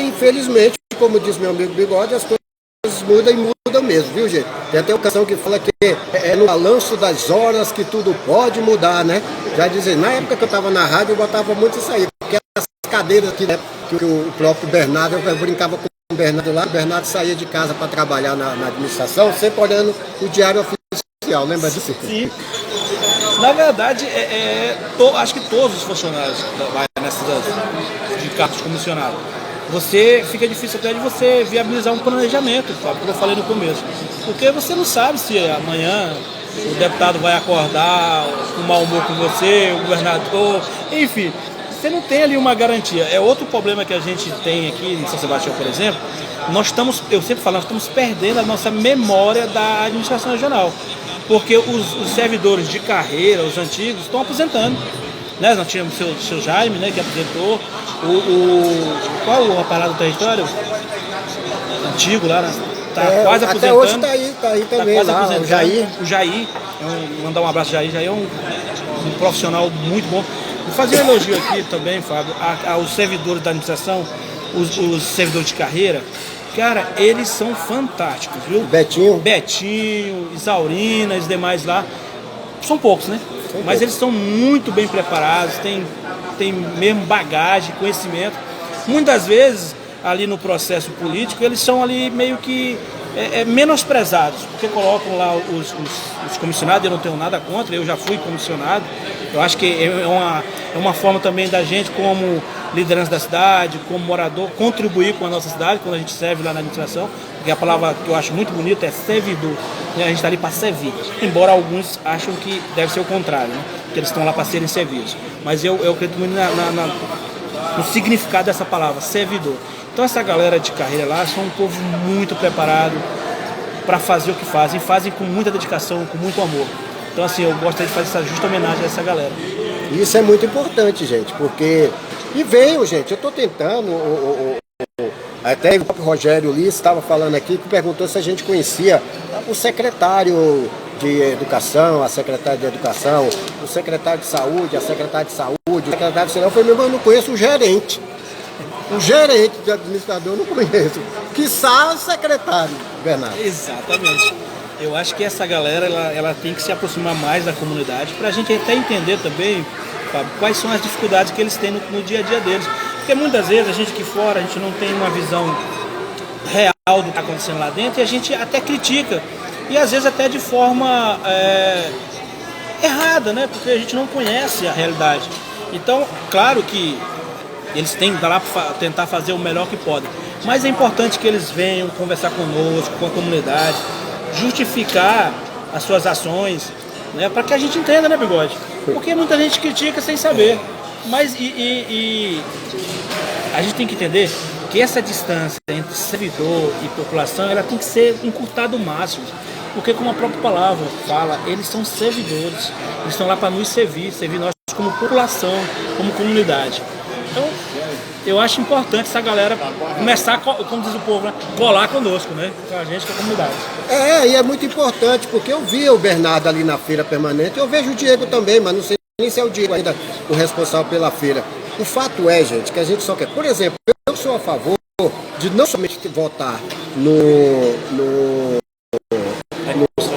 A: Infelizmente, como diz meu amigo Bigode, as coisas mudam e mudam mesmo, viu, gente? Tem até uma canção que fala que é no balanço das horas que tudo pode mudar, né? Já dizem, na época que eu estava na rádio, eu botava muito isso aí, porque as cadeiras aqui, né, que o próprio Bernardo, eu brincava com o Bernardo lá, o Bernardo saía de casa para trabalhar na administração, sempre olhando o diário oficial, lembra disso?
B: Sim. Na verdade, acho que todos os funcionários nessas de cargos comissionados, fica difícil até de você viabilizar um planejamento, como eu falei no começo. Porque você não sabe se amanhã o deputado vai acordar com mau humor com você, o governador, enfim. Você não tem ali uma garantia. É outro problema que a gente tem aqui em São Sebastião, por exemplo. Eu sempre falo, nós estamos perdendo a nossa memória da administração regional. Porque os servidores de carreira, os antigos, estão aposentando. Né? Nós tínhamos o seu Jaime, né, que aposentou. Qual a parada do território? Antigo lá, né? Tá quase aposentando.
A: Até hoje tá aí também,
B: quase
A: lá, o Jair.
B: O Jair, mandar um abraço ao Jair. Jair é um profissional muito bom. Vou fazer um elogio aqui também, Fábio, aos servidores da administração, os servidores de carreira. Cara, eles são fantásticos, viu? Betinho, Isaurina, os demais lá. São poucos, né? Mas eles são muito bem preparados, têm mesmo bagagem, conhecimento. Muitas vezes, ali no processo político, eles são ali meio que menosprezados, porque colocam lá os comissionados. Eu não tenho nada contra, eu já fui comissionado. Eu acho que é uma forma também da gente, como liderança da cidade, como morador, contribuir com a nossa cidade quando a gente serve lá na administração, porque a palavra que eu acho muito bonita é servidor, né? A gente está ali para servir, embora alguns acham que deve ser o contrário, né? Que eles estão lá para serem servidos. Mas eu acredito muito no significado dessa palavra, servidor. Então essa galera de carreira lá são um povo muito preparado para fazer o que fazem com muita dedicação, com muito amor. Então assim, eu gostaria de fazer essa justa homenagem a essa galera.
A: Isso é muito importante, gente, porque... E veio, gente, eu estou tentando... Até o próprio Rogério Ulisses estava falando aqui, que perguntou se a gente conhecia o secretário de Educação, a secretária de Educação, o secretário de Saúde, a secretária de Saúde, o secretário de Saúde. Eu falei, meu irmão, eu não conheço o gerente. O gerente de administrador eu não conheço. Quiçá o secretário, Bernardo.
B: Exatamente. Eu acho que essa galera ela tem que se aproximar mais da comunidade para a gente até entender também, Fábio, quais são as dificuldades que eles têm no dia a dia deles. Porque muitas vezes a gente aqui fora, a gente não tem uma visão real do que está acontecendo lá dentro e a gente até critica. E às vezes até de forma errada, né? Porque a gente não conhece a realidade. Então, claro que eles têm que estar lá para tentar fazer o melhor que podem. Mas é importante que eles venham conversar conosco, com a comunidade, justificar as suas ações, né? Para que a gente entenda, né, Bigode? Porque muita gente critica sem saber. Mas a gente tem que entender que essa distância entre servidor e população, ela tem que ser encurtada ao máximo. Porque como a própria palavra fala, eles são servidores. Eles estão lá para nos servir nós como população, como comunidade. Então, eu acho importante essa galera começar, como diz o povo, né, colar conosco, né? Com a gente, com a comunidade.
A: E é muito importante, porque eu vi o Bernardo ali na feira permanente, eu vejo o Diego também, mas não sei nem se é o Diego ainda o responsável pela feira. O fato é, gente, que a gente só quer... Por exemplo, eu sou a favor de não somente votar no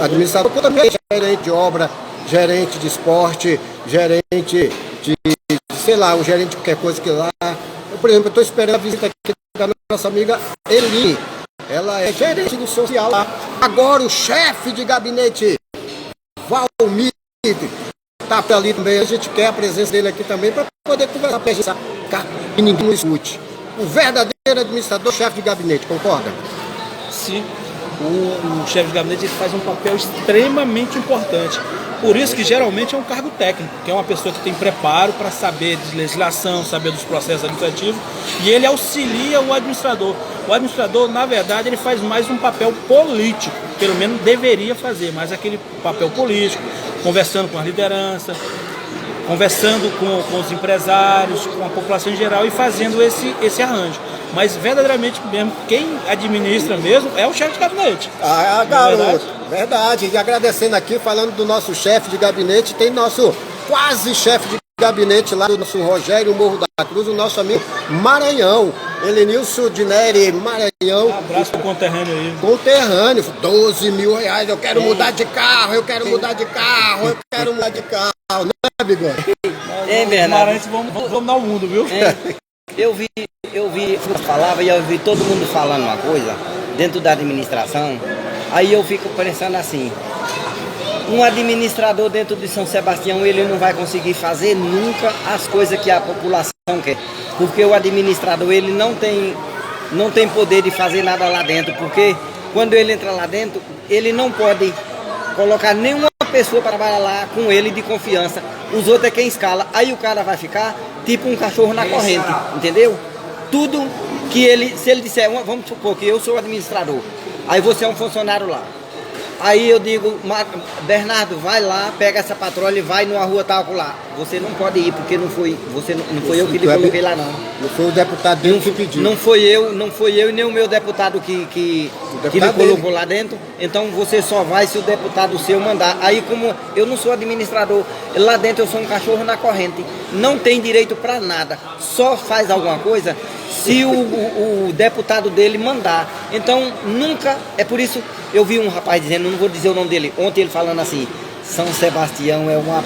A: administrador, como também gerente de obra, gerente de esporte, gerente de, sei lá, um gerente de qualquer coisa que lá... Por exemplo, eu estou esperando a visita aqui da nossa amiga Eli. Ela é gerente do social lá. Agora o chefe de gabinete, Valmir, está ali também. A gente quer a presença dele aqui também para poder conversar para a gente e ninguém nos escute. O verdadeiro administrador, chefe de gabinete, concorda?
B: Sim. o chefe de gabinete ele faz um papel extremamente importante. Por isso que geralmente é um cargo técnico, que é uma pessoa que tem preparo para saber de legislação, saber dos processos administrativos, e ele auxilia o administrador. O administrador, na verdade, ele faz mais um papel político, pelo menos deveria fazer, mais aquele papel político, conversando com a liderança, conversando com os empresários, com a população em geral e fazendo esse arranjo. Mas verdadeiramente mesmo, quem administra mesmo é o chefe de gabinete.
A: Ah, garoto, verdade. E agradecendo aqui, falando do nosso chefe de gabinete, tem nosso quase chefe de gabinete lá do nosso Rogério Morro da Cruz, o nosso amigo Maranhão. Elenilson Dineri Maranhão.
B: Um abraço pro conterrâneo aí.
A: Conterrâneo, 12 mil reais, eu quero mudar de carro, eu quero mudar de carro, eu quero mudar de carro, né, Bigode?
B: Bernardo, vamos dar o mundo, viu?
C: Eu vi falava e eu vi todo mundo falando uma coisa dentro da administração, aí eu fico pensando assim, um administrador dentro de São Sebastião, ele não vai conseguir fazer nunca as coisas que a população quer, porque o administrador, ele não tem poder de fazer nada lá dentro, porque quando ele entra lá dentro, ele não pode colocar nenhuma pessoa para trabalhar lá com ele de confiança, os outros é quem escala, aí o cara vai ficar tipo um cachorro na corrente, entendeu? Tudo que ele, se ele disser, vamos supor que eu sou o administrador, aí você é um funcionário lá. Aí eu digo, Bernardo, vai lá, pega essa patrulha e vai numa rua tal lá. Você não pode ir, porque não foi eu que lhe coloquei lá, não.
A: Não foi o deputado dele que pediu.
C: Não foi eu e nem o meu deputado que lhe colocou lá dentro. Então você só vai se o deputado seu mandar. Aí como eu não sou administrador, lá dentro eu sou um cachorro na corrente. Não tem direito para nada. Só faz alguma coisa se o deputado dele mandar. Então nunca, é por isso eu vi um rapaz dizendo, não vou dizer o nome dele, ontem ele falando assim, São Sebastião é uma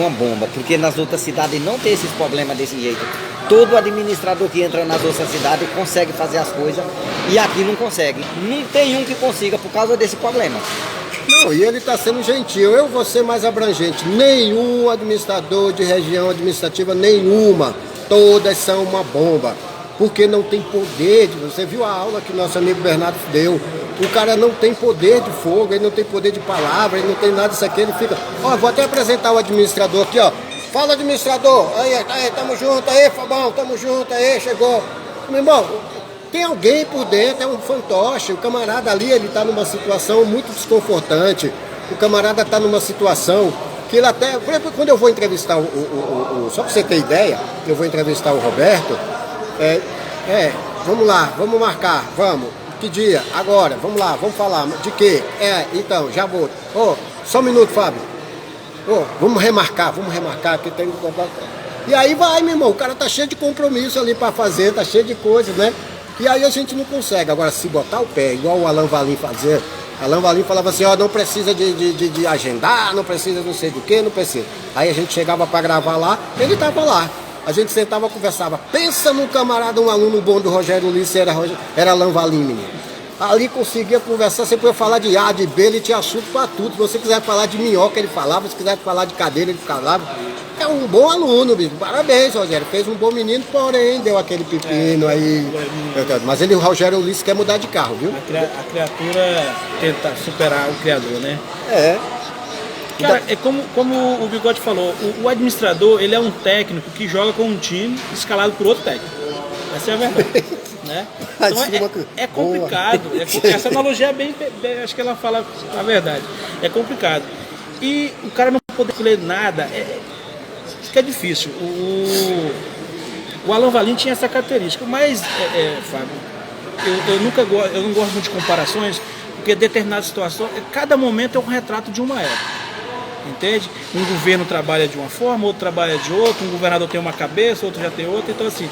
C: bomba, porque nas outras cidades não tem esses problemas desse jeito. Todo administrador que entra nas outras cidades consegue fazer as coisas e aqui não consegue. Não tem um que consiga por causa desse problema.
A: Não, e ele está sendo gentil, eu vou ser mais abrangente, nenhum administrador de região administrativa nenhuma, todas são uma bomba. Porque não tem poder, você viu a aula que nosso amigo Bernardo deu, o cara não tem poder de fogo, ele não tem poder de palavra, ele não tem nada disso aqui, ele fica, vou até apresentar o administrador aqui, fala administrador, aí, tamo junto, aí Fabão, tamo junto, aí, chegou, meu irmão, tem alguém por dentro, é um fantoche, o camarada ali, ele tá numa situação muito desconfortante, o camarada tá numa situação que ele até, por exemplo, quando eu vou entrevistar só pra você ter ideia, eu vou entrevistar o Roberto, vamos lá, vamos marcar, vamos. Que dia? Agora, vamos lá, vamos falar. De quê? Então, já vou. Só um minuto, Fábio. Vamos remarcar, que tem que comprar. E aí vai, meu irmão, o cara tá cheio de compromisso ali pra fazer, tá cheio de coisas, né? E aí a gente não consegue. Agora, se botar o pé, igual o Alain Valim fazia, Alain Valim falava assim, não precisa de agendar, não precisa não sei do que, não precisa. Aí a gente chegava pra gravar lá, ele tava lá. A gente sentava e conversava. Pensa num camarada, um aluno bom do Rogério Ulisses, era Alain Valim, menino. Ali conseguia conversar, você podia falar de A, de B, ele tinha assunto para tudo. Se você quiser falar de minhoca, ele falava. Se quiser falar de cadeira, ele falava. É um bom aluno, bicho. Parabéns, Rogério. Fez um bom menino, porém deu aquele pepino aí. Mas o Rogério Ulisses quer mudar de carro, viu?
B: A criatura tenta superar o criador, né? Cara, é como o Bigode falou, o administrador, ele é um técnico que joga com um time escalado por outro técnico. Essa é a verdade. Né? Então é complicado. Essa analogia é bem, acho que ela fala a verdade. É complicado. E o cara não poder escolher nada, isso que é difícil. O Alain Valim tinha essa característica, mas, Fábio, eu não gosto muito de comparações, porque determinadas situações, cada momento é um retrato de uma época. Entende? Um governo trabalha de uma forma, outro trabalha de outra, um governador tem uma cabeça, outro já tem outra, então assim.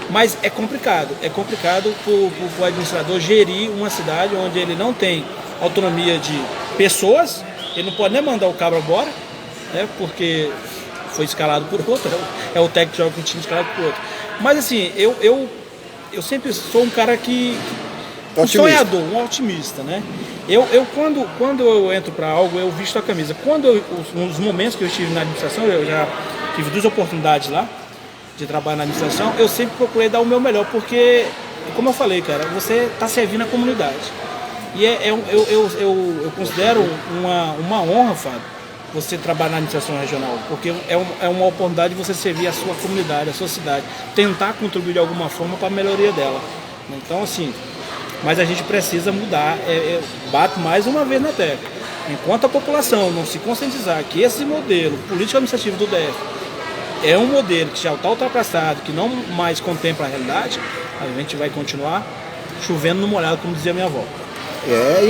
B: Mas é complicado para o administrador gerir uma cidade onde ele não tem autonomia de pessoas, ele não pode nem mandar o cabra embora, né? Porque foi escalado por outro, é o técnico que joga com o time escalado por outro. Mas assim, eu sempre sou um cara um sonhador, um otimista, né? Quando eu entro para algo, eu visto a camisa. Nos momentos que eu estive na administração, eu já tive 2 oportunidades lá de trabalhar na administração, eu sempre procurei dar o meu melhor, porque, como eu falei, cara, você está servindo a comunidade. E eu considero uma honra, Fábio, você trabalhar na administração regional, porque é uma oportunidade de você servir a sua comunidade, a sua cidade, tentar contribuir de alguma forma para a melhoria dela. Então, assim, mas a gente precisa mudar, bato mais uma vez na tecla. Enquanto a população não se conscientizar que esse modelo político-administrativo do DF é um modelo que já está ultrapassado, que não mais contempla a realidade, a gente vai continuar chovendo no molhado, como dizia minha avó.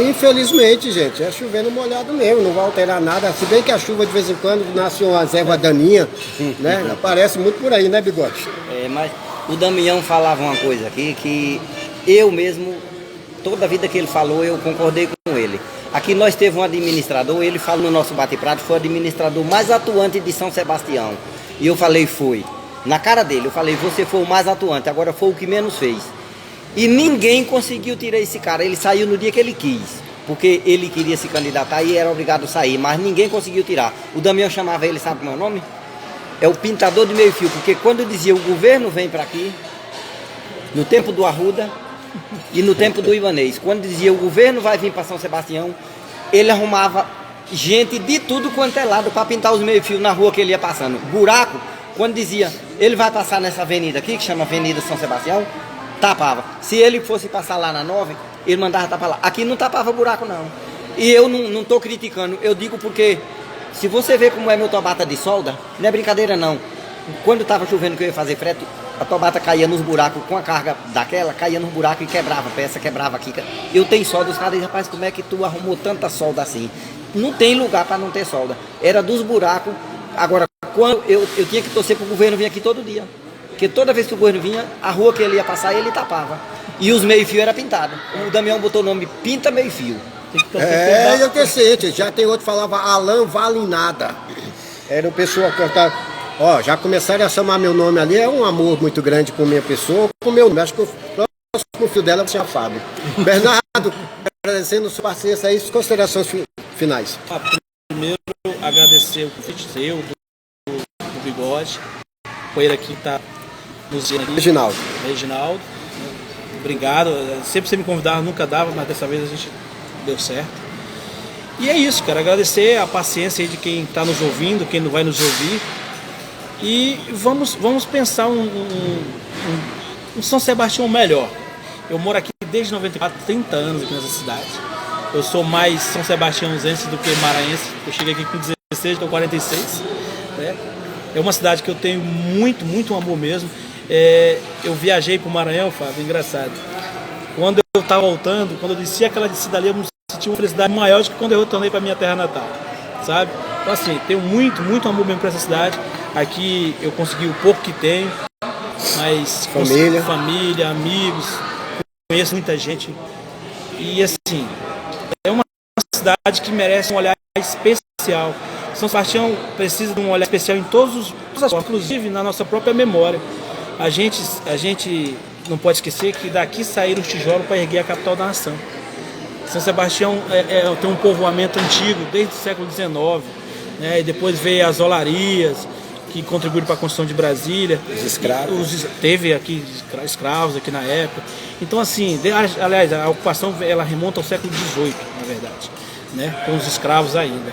A: Infelizmente, gente, é chovendo molhado mesmo, não vai alterar nada. Se bem que a chuva de vez em quando nasce umas ervas daninhas, né? Aparece muito por aí, né, Bigode?
C: Mas o Damião falava uma coisa aqui que eu mesmo, toda a vida que ele falou, eu concordei com ele. Aqui nós teve um administrador, ele fala no nosso bate-prato, foi o administrador mais atuante de São Sebastião. E eu falei, foi. Na cara dele, eu falei, você foi o mais atuante, agora foi o que menos fez. E ninguém conseguiu tirar esse cara. Ele saiu no dia que ele quis, porque ele queria se candidatar e era obrigado a sair, mas ninguém conseguiu tirar. O Damião chamava ele, sabe como é o nome? É o pintador de meio fio, porque quando dizia o governo vem para aqui, no tempo do Arruda e no tempo do Ibanez, quando dizia o governo vai vir para São Sebastião, ele arrumava gente de tudo quanto é lado para pintar os meio fio na rua que ele ia passando. Buraco, quando dizia ele vai passar nessa avenida aqui, que chama Avenida São Sebastião, tapava. Se ele fosse passar lá na 9, ele mandava tapar lá. Aqui não tapava buraco, não. E eu não estou criticando, eu digo porque se você vê como é meu tobata de solda, não é brincadeira não. Quando estava chovendo que eu ia fazer frete, a tobata caía nos buracos com a carga daquela, caía nos buracos e quebrava, a peça quebrava aqui. Eu tenho solda, os caras dizem, rapaz, como é que tu arrumou tanta solda assim? Não tem lugar para não ter solda. Era dos buracos. Agora, quando eu tinha que torcer para o governo vir aqui todo dia. Porque toda vez que o governo vinha, a rua que ele ia passar, ele tapava. E os meio-fio era pintado. O Damião botou o nome Pinta Meio-Fio.
A: Eu que sei, já tem outro que falava Alan Vale Nada. Era o pessoal que tá, já começaram a chamar meu nome ali, é um amor muito grande por minha pessoa, com meu nome. Acho que o próximo fio dela vai ser a Fábio. Bernardo, agradecendo sua paciência aí, suas considerações finais.
B: Primeiro, agradecer o convite seu, do Bigode, foi ele aqui que está nos dias. Reginaldo, obrigado. Sempre você me convidava, nunca dava, mas dessa vez a gente deu certo. E é isso, cara, agradecer a paciência aí de quem está nos ouvindo, quem não vai nos ouvir. E vamos pensar um São Sebastião melhor. Eu moro aqui desde 94, 30 anos aqui nessa cidade. Eu sou mais São Sebastiãozense do que maranhense. Eu cheguei aqui com 16, estou 46. Né? É uma cidade que eu tenho muito, muito amor mesmo. Eu viajei para o Maranhão, Fábio, engraçado. Quando eu estava voltando, quando eu desci aquela descida ali, eu senti uma felicidade maior do que quando eu retornei para minha terra natal, sabe? Então assim, tenho muito, muito amor mesmo para essa cidade. Aqui eu consegui o pouco que tenho, mas família, amigos, conheço muita gente. E assim, é uma cidade que merece um olhar especial. São Sebastião precisa de um olhar especial em todas as formas, inclusive na nossa própria memória. A gente não pode esquecer que daqui saíram os tijolos para erguer a capital da nação. São Sebastião tem um povoamento antigo, desde o século XIX, né? E depois veio as olarias, que contribuíram para a construção de Brasília.
A: Os escravos.
B: Teve aqui escravos aqui na época. Então, assim, aliás, a ocupação ela remonta ao século XVIII, na verdade, né? Com os escravos ainda.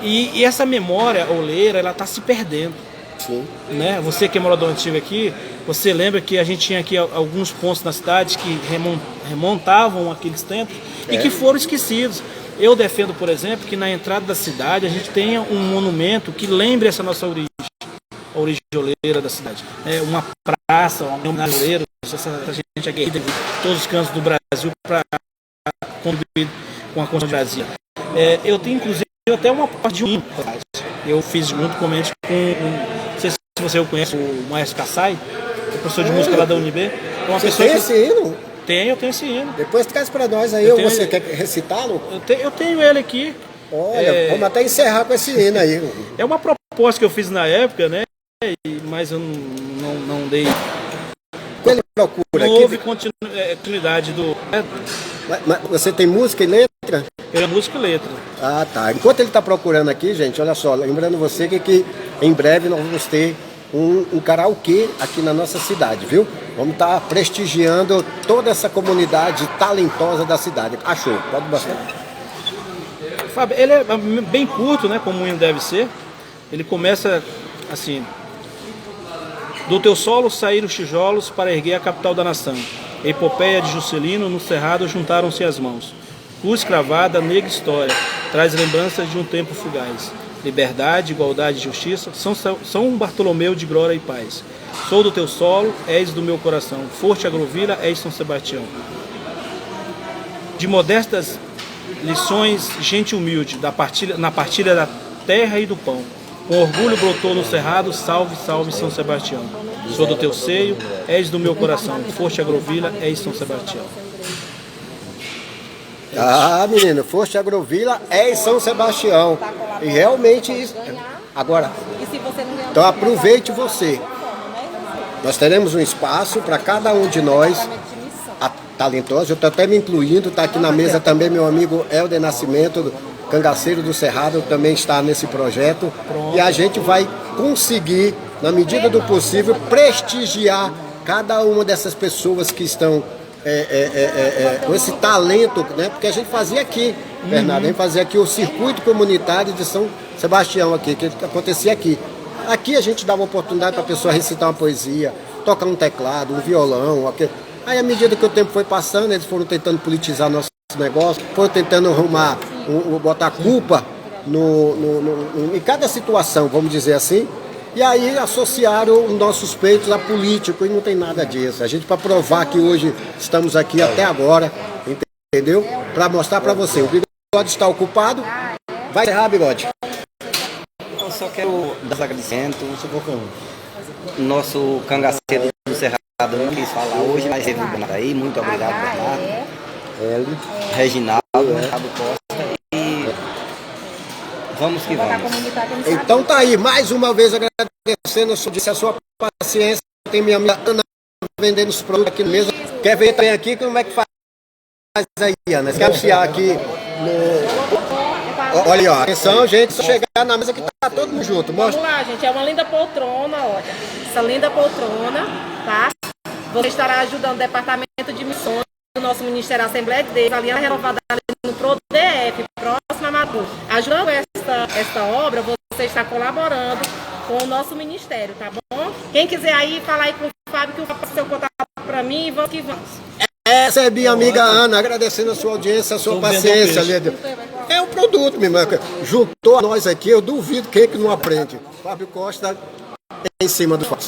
B: E essa memória oleira, ela está se perdendo.
A: Sim.
B: Né? Você que é morador antigo aqui, você lembra que a gente tinha aqui alguns pontos na cidade que remontavam aqueles tempos e que foram esquecidos. Eu defendo, por exemplo, que na entrada da cidade a gente tenha um monumento que lembre essa nossa origem, a origem oleira da cidade. Uma praça, uma homenagem oleira, essa gente aguerrida de todos os cantos do Brasil para contribuir com a construção de Brasília. Eu tenho, inclusive, até uma parte de um. Eu fiz junto com não sei se você conhece, o Maestro Kassai, o professor de música lá da UNB. É uma
A: você
B: pessoa
A: tem esse hino?
B: Eu tenho esse hino.
A: Depois traz para nós aí, ou você quer recitá-lo?
B: Eu tenho ele aqui.
A: Olha, vamos até encerrar com esse hino aí.
B: É uma proposta que eu fiz na época, né? Mas eu não dei.
A: Ele procura
B: não
A: aqui.
B: Houve continuidade do.
A: Mas você tem música e letra?
B: É música e letra.
A: Ah, tá. Enquanto ele está procurando aqui, gente, olha só, lembrando você que em breve nós vamos ter um karaokê aqui na nossa cidade, viu? Vamos estar prestigiando toda essa comunidade talentosa da cidade. Achou? Pode bastar.
B: Fábio, ele é bem curto, né, como o hino deve ser. Ele começa assim: do teu solo saíram os tijolos para erguer a capital da nação. Epopeia de Juscelino, no cerrado juntaram-se as mãos. Cruz cravada, negra história, traz lembranças de um tempo fugaz. Liberdade, igualdade e justiça, São Bartolomeu de glória e paz. Sou do teu solo, és do meu coração. Forte Agrovila, és São Sebastião. De modestas lições, gente humilde, na partilha da terra e do pão. Com orgulho brotou no cerrado, salve, salve São Sebastião. Sou do teu seio, és do meu coração. Forte Agrovila, és São Sebastião.
A: Ah, menino, Forte Agrovila é São Sebastião. E realmente isso. Agora, então aproveite você. Nós teremos um espaço para cada um de nós, talentosos. Eu estou até me incluindo, está aqui na mesa também meu amigo Helder Nascimento, cangaceiro do Cerrado, também está nesse projeto. E a gente vai conseguir, na medida do possível, prestigiar cada uma dessas pessoas que estão com esse talento, né? Porque a gente fazia aqui, Bernardo, a gente fazia aqui o circuito comunitário de São Sebastião aqui, que acontecia aqui. Aqui a gente dava oportunidade para a pessoa recitar uma poesia, tocar um teclado, um violão. Aí, à medida que o tempo foi passando, eles foram tentando politizar nosso negócio, foram tentando arrumar, botar culpa em cada situação, vamos dizer assim. E aí associaram os nossos peitos a político, e não tem nada disso. A gente, para provar que hoje estamos aqui até agora, entendeu? Para mostrar para você, o Bigode está ocupado. Vai errar, Bigode.
C: Eu só quero dar agradecimento. Nosso cangaceiro do Cerrado não quis falar hoje, mas ele veio aí. Muito obrigado, Bernardo. Reginaldo, Cabo Costa. E vamos que vamos.
A: Então tá aí, mais uma vez agradecendo a sua paciência. Tem minha amiga Ana vendendo os produtos aqui no mesa. Quer ver também aqui como é que faz aí, Ana? Você quer anunciar aqui no... Olha aí, ó. Atenção, gente, só chegar na mesa que tá todo mundo junto.
D: Vamos lá, gente. É uma linda poltrona, olha. Essa linda poltrona, tá? Você estará ajudando o Departamento de Missões do nosso Ministério da Assembleia de Deus, Aliança Renovada no PRODF, próximo a Matu. Ajudando esta obra, você está colaborando com o nosso ministério, tá bom? Quem quiser aí, fala aí com o Fábio, que o Fábio passa seu contato para mim e vamos que vamos.
A: Essa é minha amiga Ana, agradecendo a sua audiência, a sua paciência. É um produto, minha irmã. Juntou a nós aqui, eu duvido quem que não aprende. Fábio Costa em cima do fato.